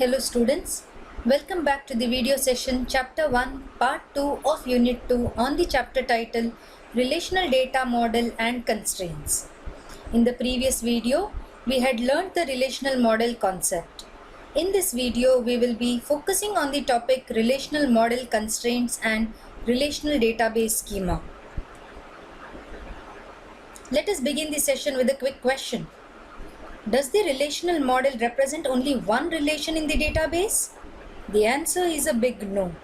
Hello students, welcome back to the video session chapter 1 part 2 of unit 2 on the chapter title Relational Data Model and Constraints. In the previous video, we had learned the relational model concept. In this video, we will be focusing on the topic relational model constraints and relational database schema. Let us begin the session with a quick question. Does the relational model represent only one relation in the database? The answer is a big no.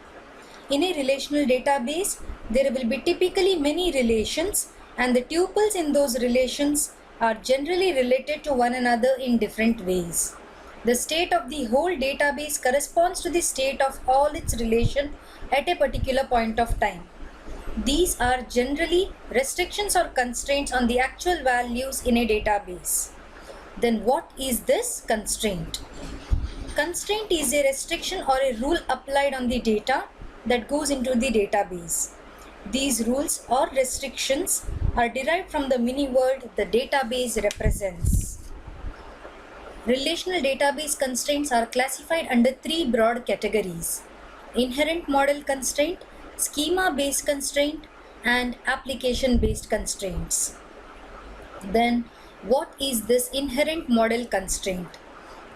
In a relational database, there will be typically many relations, and the tuples in those relations are generally related to one another in different ways. The state of the whole database corresponds to the state of all its relations at a particular point of time. These are generally restrictions or constraints on the actual values in a database. Then what is this constraint? Constraint is a restriction or a rule applied on the data that goes into the database. These rules or restrictions are derived from the mini world the database represents. Relational database constraints are classified under three broad categories: inherent model constraint, schema-based constraint, and application-based constraints. Then, what is this inherent model constraint?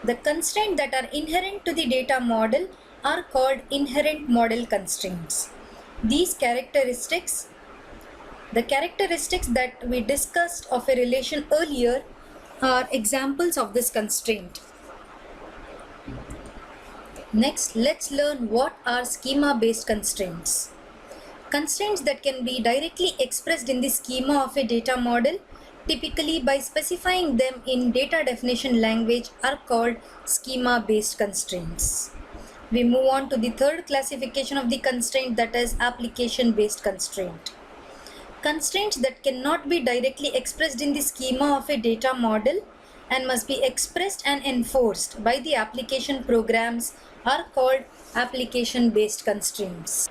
The constraints that are inherent to the data model are called inherent model constraints. These characteristics, the characteristics that we discussed of a relation earlier, are examples of this constraint. Next, let's learn what are schema-based constraints. Constraints that can be directly expressed in the schema of a data model, typically by specifying them in data definition language, are called schema-based constraints. We move on to the third classification of the constraint, that is application-based constraint. Constraints that cannot be directly expressed in the schema of a data model and must be expressed and enforced by the application programs are called application-based constraints.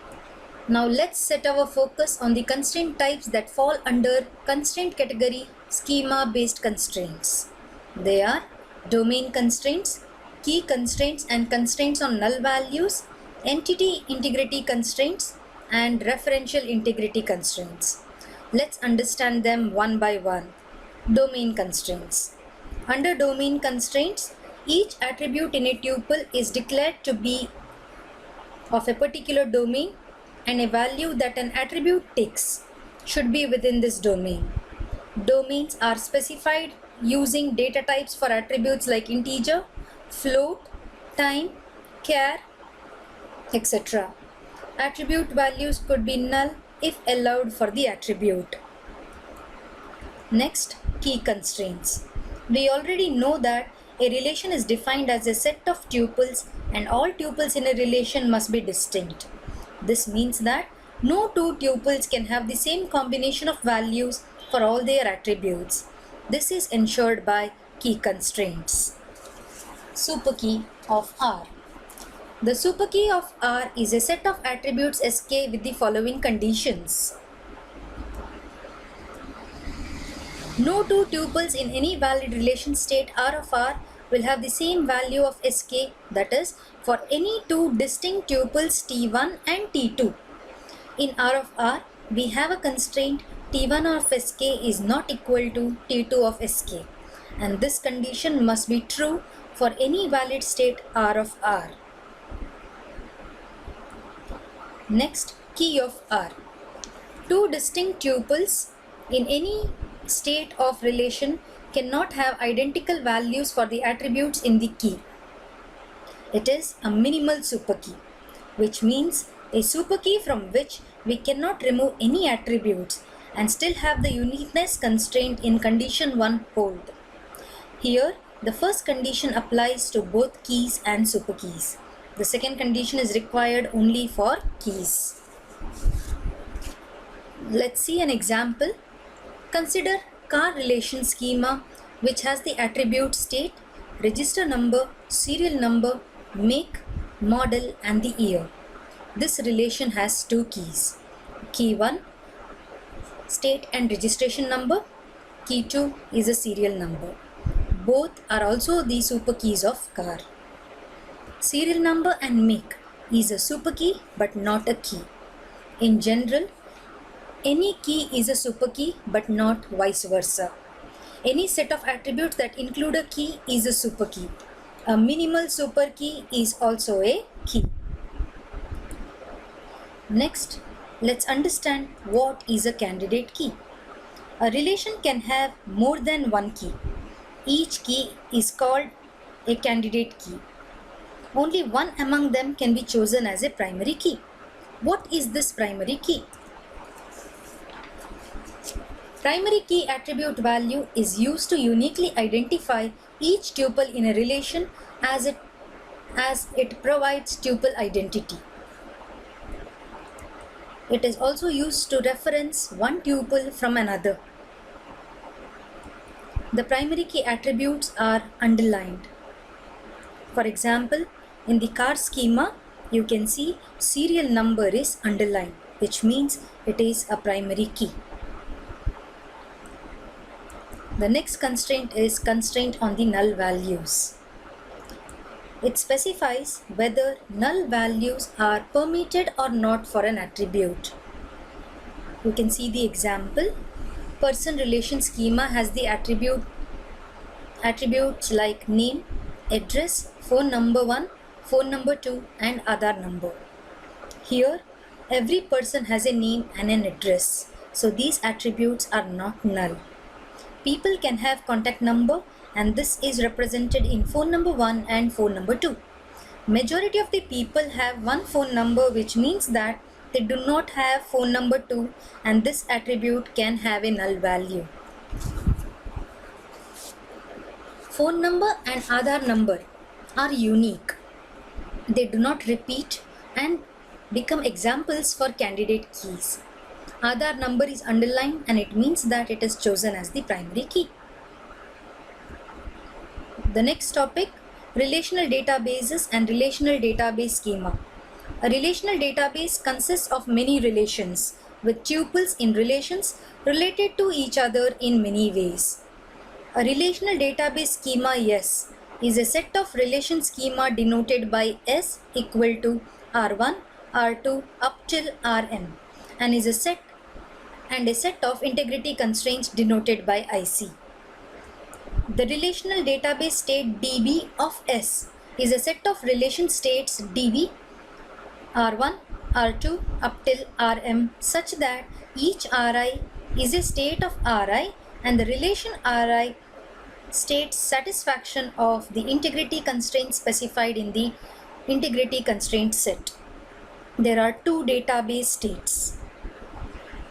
Now let's set our focus on the constraint types that fall under constraint category schema-based constraints. They are domain constraints, key constraints and constraints on null values, entity integrity constraints, and referential integrity constraints. Let's understand them one by one. Domain constraints. Under domain constraints, each attribute in a tuple is declared to be of a particular domain, and a value that an attribute takes should be within this domain. Domains are specified using data types for attributes like integer, float, time, char, etc. Attribute values could be null if allowed for the attribute. Next, key constraints. We already know that a relation is defined as a set of tuples, and all tuples in a relation must be distinct. This means that no two tuples can have the same combination of values for all their attributes. This is ensured by key constraints. Superkey of R. The superkey of R is a set of attributes Sk with the following conditions. No two tuples in any valid relation state R of R will have the same value of Sk, that is, for any two distinct tuples T1 and T2. In R of R, we have a constraint T1 of Sk is not equal to T2 of Sk, and this condition must be true for any valid state R of R. Next, key of R. Two distinct tuples in any state of relation cannot have identical values for the attributes in the key. It is a minimal superkey, which means a superkey from which we cannot remove any attributes and still have the uniqueness constraint in condition 1 hold. Here, the first condition applies to both keys and superkeys. The second condition is required only for keys. Let's see an example. Consider car relation schema, which has the attribute state, register number, serial number, make, model, and the year. This relation has two keys. Key 1, state and registration number. Key 2 is a serial number. Both are also the superkeys of car. Serial number and make is a super key but not a key. In general, any key is a super key but not vice versa. Any set of attributes that include a key is a super key. A minimal super key is also a key. Next, let's understand what is a candidate key. A relation can have more than one key. Each key is called a candidate key. Only one among them can be chosen as a primary key. What is this primary key? Primary key attribute value is used to uniquely identify each tuple in a relation as it provides tuple identity. It is also used to reference one tuple from another. The primary key attributes are underlined. For example, in the car schema, you can see serial number is underlined, which means it is a primary key. The next constraint is constraint on the null values. It specifies whether null values are permitted or not for an attribute. You can see the example. Person relation schema has the attributes like name, address, phone number 1, phone number 2 and Aadhaar number. Here, every person has a name and an address, so these attributes are not null. People can have contact number and this is represented in phone number 1 and phone number 2. Majority of the people have one phone number, which means that they do not have phone number 2 and this attribute can have a null value. Phone number and Aadhaar number are unique. They do not repeat and become examples for candidate keys. Aadhaar number is underlined and it means that it is chosen as the primary key. The next topic, relational databases and relational database schema. A relational database consists of many relations with tuples in relations related to each other in many ways. A relational database schema S is a set of relation schema denoted by S equal to R1, R2 up till Rm and is a set of integrity constraints denoted by IC. The relational database state DB of S is a set of relation states DB, R1, R2 up till Rm such that each Ri is a state of Ri and the relation Ri states satisfaction of the integrity constraints specified in the integrity constraint set. There are two database states.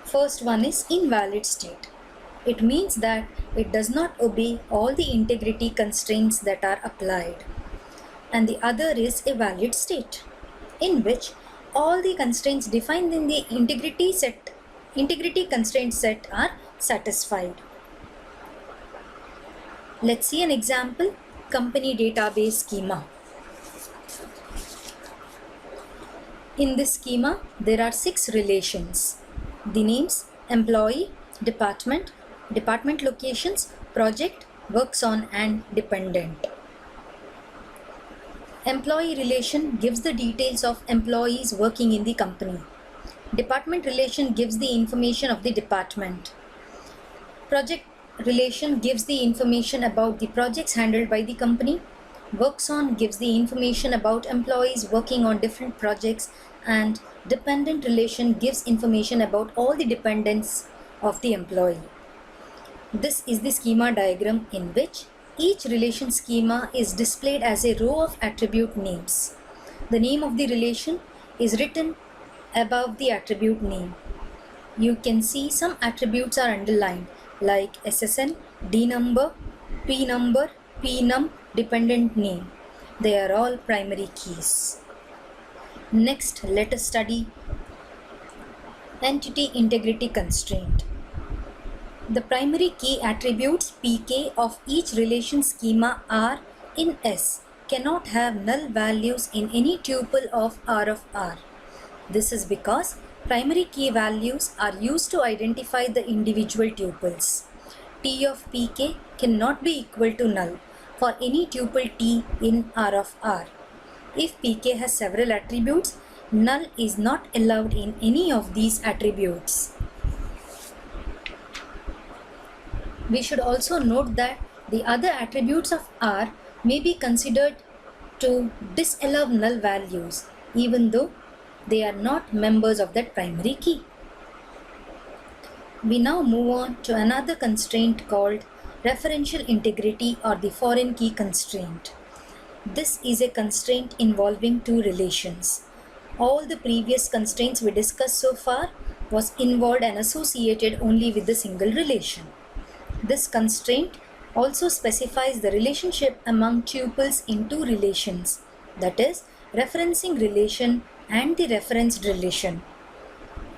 First one is invalid state. It means that it does not obey all the integrity constraints that are applied. And the other is a valid state, in which all the constraints defined in the integrity constraint set are satisfied. Let's see an example, company database schema. In this schema, there are 6 relations. The names employee, department, department locations, project, works on and dependent. Employee relation gives the details of employees working in the company. Department relation gives the information of the department. Project relation gives the information about the projects handled by the company. Works on gives the information about employees working on different projects, and dependent relation gives information about all the dependents of the employee. This is the schema diagram in which each relation schema is displayed as a row of attribute names. The name of the relation is written above the attribute name. You can see some attributes are underlined like SSN, D number, PNUM, dependent name. They are all primary keys. Next, let us study entity integrity constraint. The primary key attributes pk of each relation schema R in S cannot have null values in any tuple of R of R. This is because primary key values are used to identify the individual tuples. T of pk cannot be equal to null for any tuple T in R of R. If pk has several attributes, null is not allowed in any of these attributes. We should also note that the other attributes of R may be considered to disallow null values even though they are not members of that primary key. We now move on to another constraint called referential integrity or the foreign key constraint. This is a constraint involving two relations. All the previous constraints we discussed so far was involved and associated only with the single relation. This constraint also specifies the relationship among tuples in two relations, that is, referencing relation and the referenced relation.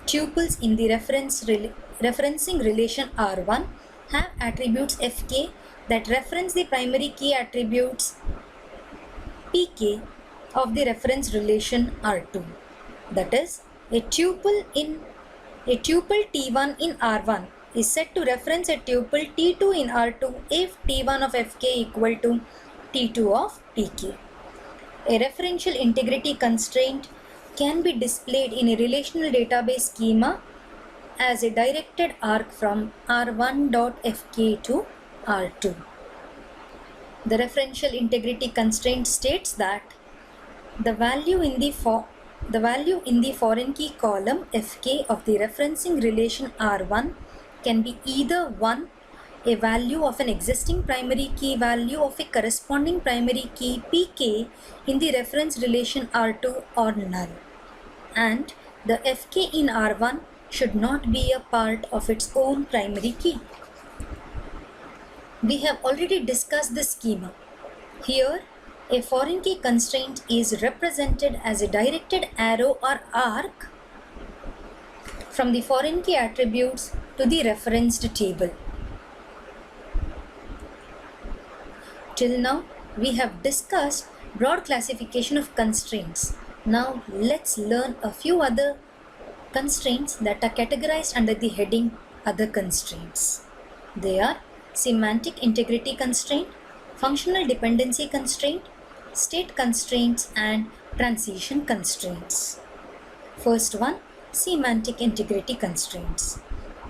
Tuples in the referencing relation R1 have attributes Fk that reference the primary key attributes Pk of the reference relation R2. That is, a tuple T1 in R1 is said to reference a tuple T2 in R2 if T1 of Fk equal to T2 of Pk. A referential integrity constraint can be displayed in a relational database schema as a directed arc from R1.Fk to R2. The referential integrity constraint states that the value in the foreign key column Fk of the referencing relation R1 can be either 1, a value of an existing primary key value of a corresponding primary key Pk in the reference relation R2 or null, and the Fk in R1 should not be a part of its own primary key. We have already discussed this schema. Here, a foreign key constraint is represented as a directed arrow or arc from the foreign key attributes to the referenced table. Till now, we have discussed broad classification of constraints. Now, let's learn a few other constraints that are categorized under the heading Other Constraints. They are semantic integrity constraint, functional dependency constraint, state constraints, and transition constraints. First one, semantic integrity constraints.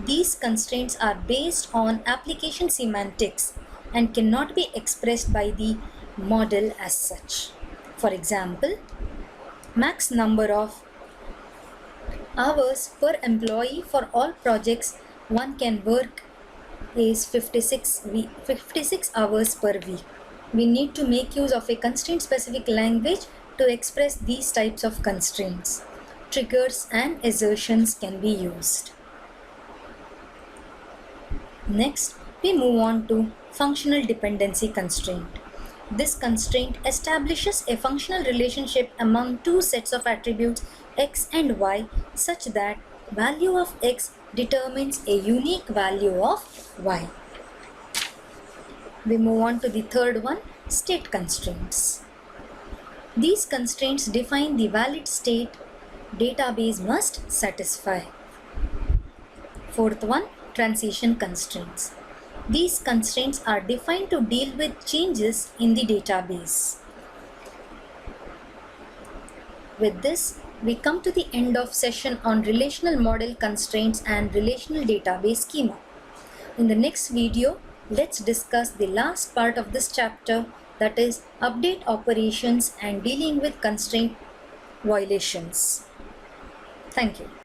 These constraints are based on application semantics and cannot be expressed by the model as such. For example, max number of hours per employee for all projects one can work is 56 hours per week. We need to make use of a constraint specific language to express these types of constraints. Triggers and assertions can be used. Next, we move on to functional dependency constraint. This constraint establishes a functional relationship among two sets of attributes x and y such that value of x determines a unique value of y. We move on to the third one, state constraints. These constraints define the valid state database must satisfy. Fourth one, transition constraints. These constraints are defined to deal with changes in the database. With this, we come to the end of session on relational model constraints and relational database schema. In the next video, let's discuss the last part of this chapter, that is update operations and dealing with constraint violations. Thank you.